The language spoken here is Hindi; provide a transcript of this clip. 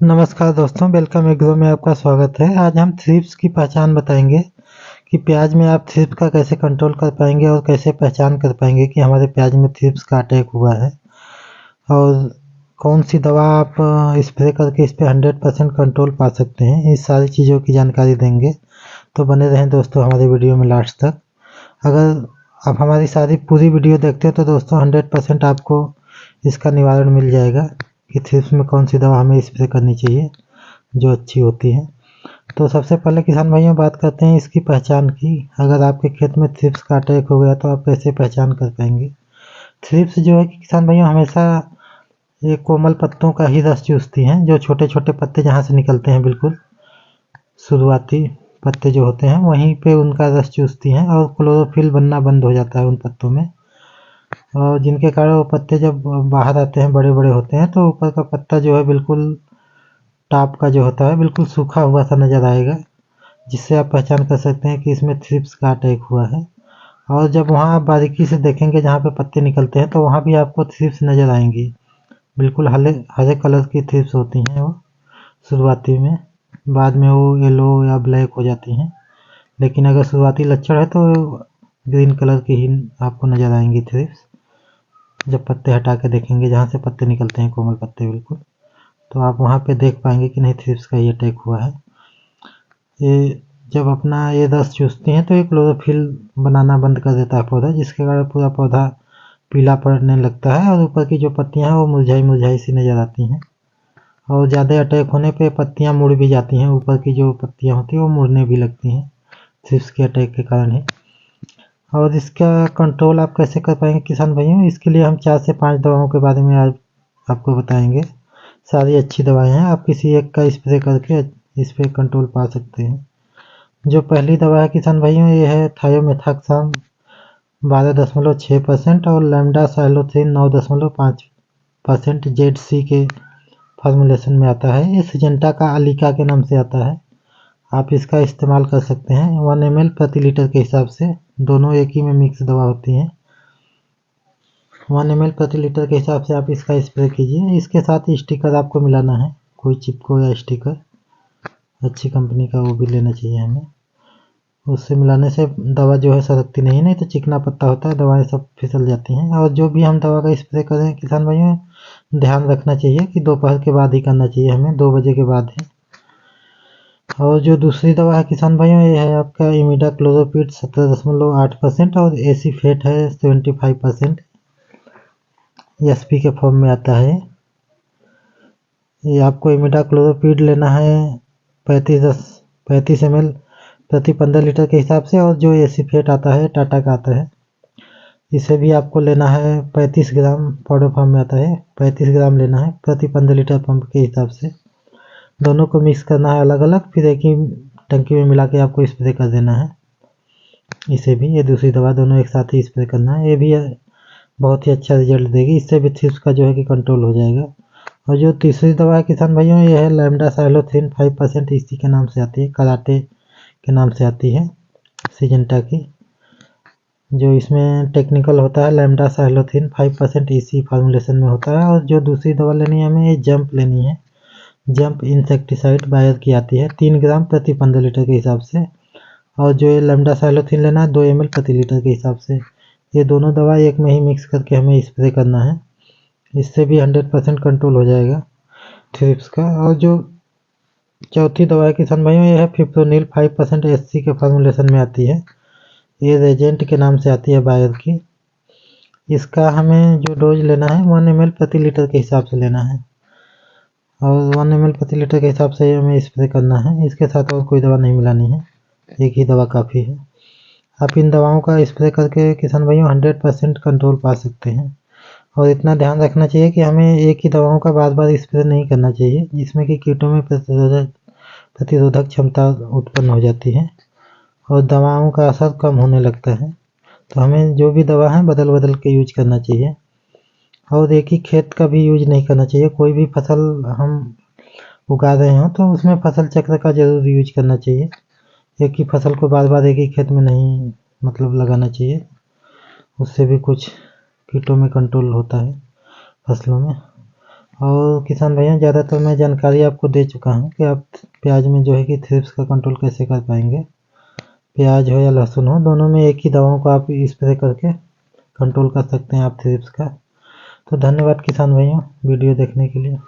नमस्कार दोस्तों, वेलकम एग्रो में आपका स्वागत है। आज हम थ्रिप्स की पहचान बताएंगे कि प्याज में आप थ्रिप्स का कैसे कंट्रोल कर पाएंगे और कैसे पहचान कर पाएंगे कि हमारे प्याज में थ्रिप्स का अटैक हुआ है, और कौन सी दवा आप स्प्रे करके इस पर 100% कंट्रोल पा सकते हैं। इस सारी चीज़ों की जानकारी देंगे, तो बने रहें दोस्तों हमारे वीडियो में लास्ट तक। अगर आप हमारी सारी पूरी वीडियो देखते हो तो दोस्तों 100% आपको इसका निवारण मिल जाएगा कि थ्रिप्स में कौन सी दवा हमें स्प्रे करनी चाहिए जो अच्छी होती है। तो सबसे पहले किसान भाइयों बात करते हैं इसकी पहचान की। अगर आपके खेत में थ्रिप्स का अटैक हो गया तो आप कैसे पहचान कर पाएंगे। थ्रिप्स जो है कि किसान भाइयों हमेशा ये कोमल पत्तों का ही रस चूसती हैं, जो छोटे छोटे पत्ते जहाँ से निकलते हैं, बिल्कुल शुरुआती पत्ते जो होते हैं वहीं पे उनका रस चूसती हैं और क्लोरोफिल बनना बंद हो जाता है उन पत्तों में, और जिनके कारण वो पत्ते जब बाहर आते हैं बड़े बड़े होते हैं तो ऊपर का पत्ता जो है बिल्कुल टॉप का जो होता है बिल्कुल सूखा हुआ सा नज़र आएगा, जिससे आप पहचान कर सकते हैं कि इसमें थ्रिप्स का अटैक हुआ है। और जब वहाँ आप बारीकी से देखेंगे जहाँ पे पत्ते निकलते हैं तो वहाँ भी आपको थ्रिप्स नज़र आएंगी। बिल्कुल हरे हरे कलर की थ्रिप्स होती हैं वो शुरुआती में, बाद में वो येलो या ब्लैक हो जाती हैं, लेकिन अगर शुरुआती लक्षण है तो ग्रीन कलर की ही आपको नज़र आएंगी थ्रिप्स। जब पत्ते हटा के देखेंगे जहाँ से पत्ते निकलते हैं कोमल पत्ते बिल्कुल, तो आप वहाँ पे देख पाएंगे कि नहीं थ्रिप्स का ये अटैक हुआ है। ये जब अपना ये रस चूसती हैं तो ये क्लोरोफिल बनाना बंद कर देता है पौधा, जिसके कारण पूरा पौधा पीला पड़ने लगता है और ऊपर की जो पत्तियां हैं वो मुरझाई मुरझाई सी नज़र आती हैं, और ज़्यादा अटैक होने पे पत्तियां मुड़ भी जाती हैं, ऊपर की जो पत्तियां होती हैं वो मुड़ने भी लगती हैं थ्रिप्स के अटैक के कारण ही। और इसका कंट्रोल आप कैसे कर पाएंगे किसान भाइयों, इसके लिए हम 4 से 5 दवाओं के बारे में आज आपको बताएंगे। सारी अच्छी दवाएं हैं, आप किसी एक का स्प्रे करके इस पर कंट्रोल पा सकते हैं। जो पहली दवा है किसान भाइयों ये है थायोमेथाक्साम 12.6% और लैम्डा साइलोथ्रिन 9.5% ZC के फॉर्मुलेशन में आता है। ये सिजेंटा का अलीका के नाम से आता है। आप इसका इस्तेमाल कर सकते हैं 1 ml प्रति लीटर के हिसाब से, दोनों एक ही में मिक्स दवा होती हैं। 1 ml प्रति लीटर के हिसाब से आप इसका स्प्रे कीजिए। इसके साथ स्टिकर आपको मिलाना है, कोई चिपको या स्टिकर अच्छी कंपनी का वो भी लेना चाहिए हमें। उससे मिलाने से दवा जो है सरकती नहीं तो चिकना पत्ता होता है, दवाएं सब फिसल जाती हैं। और जो भी हम दवा का स्प्रे करें किसान भाइयों ध्यान रखना चाहिए कि दोपहर के बाद ही करना चाहिए हमें, 2 बजे के बाद ही। और जो दूसरी दवा है किसान भाइयों ये है आपका इमिडाक्लोरोपिड 17.8% और एसीफेट है 75%, एसपी के फॉर्म में आता है। ये आपको इमिडाक्लोरोपिड लेना है 35 ml प्रति 15 लीटर के हिसाब से, और जो एसीफेट आता है टाटा का आता है, इसे भी आपको लेना है 35 ग्राम, पाउडर फॉर्म में आता है 35 ग्राम लेना है प्रति 15 लीटर पंप के हिसाब से। दोनों को मिक्स करना है अलग अलग, फिर एक ही टंकी में मिला के आपको स्प्रे कर देना है। इसे भी, ये दूसरी दवा दोनों एक साथ ही स्प्रे करना है, ये भी बहुत ही अच्छा रिजल्ट देगी। इससे भी थ्रिप्स का जो है कि कंट्रोल हो जाएगा। और जो तीसरी दवा है किसान भाइयों ये है लैम्डा साइलोथ्रिन 5% इसी के नाम से आती है, कराटे के नाम से आती है सिजेंटा की। जो इसमें टेक्निकल होता है लैम्डा साइलोथ्रिन 5% इसी फार्मूलेशन में होता है। और जो दूसरी दवा लेनी है हमें ये जंप लेनी है, जंप इंसेक्टिसाइड बायर की आती है 3 ग्राम प्रति 15 लीटर के हिसाब से। और जो ये लैम्डा साइलोथ्रिन लेना है 2 ml प्रति लीटर के हिसाब से। ये दोनों दवा एक में ही मिक्स करके हमें स्प्रे करना है, इससे भी 100% कंट्रोल हो जाएगा थ्रिप्स का। और जो चौथी दवा है किसान भाइयों ये है फिप्रोनिल 5% SC के फार्मूलेशन में आती है, ये रेजेंट के नाम से आती है बायर की। इसका हमें जो डोज लेना है 1 ml प्रति लीटर के हिसाब से लेना है, और 1 ml प्रति लीटर के हिसाब से हमें स्प्रे करना है। इसके साथ और कोई दवा नहीं मिलानी है, एक ही दवा काफ़ी है। आप इन दवाओं का स्प्रे करके किसान भाइयों 100% कंट्रोल पा सकते हैं। और इतना ध्यान रखना चाहिए कि हमें एक ही दवाओं का बार बार स्प्रे नहीं करना चाहिए, जिसमें कि कीटों में प्रतिरोधक क्षमता उत्पन्न हो जाती है और दवाओं का असर कम होने लगता है। तो हमें जो भी दवा है बदल बदल के यूज करना चाहिए, और एक ही खेत का भी यूज नहीं करना चाहिए। कोई भी फसल हम उगा रहे हो तो उसमें फसल चक्र का जरूर यूज करना चाहिए। एक ही फसल को बार बार एक ही खेत में नहीं लगाना चाहिए, उससे भी कुछ कीटों में कंट्रोल होता है फसलों में। और किसान भाइयों, ज़्यादातर मैं जानकारी आपको दे चुका हूँ कि आप प्याज में जो है कि थ्रिप्स का कंट्रोल कैसे कर पाएंगे। प्याज हो या लहसुन हो, दोनों में एक ही दवाओं को आप स्प्रे करके कंट्रोल कर सकते हैं आप थ्रिप्स का। तो धन्यवाद किसान भाइयों वीडियो देखने के लिए।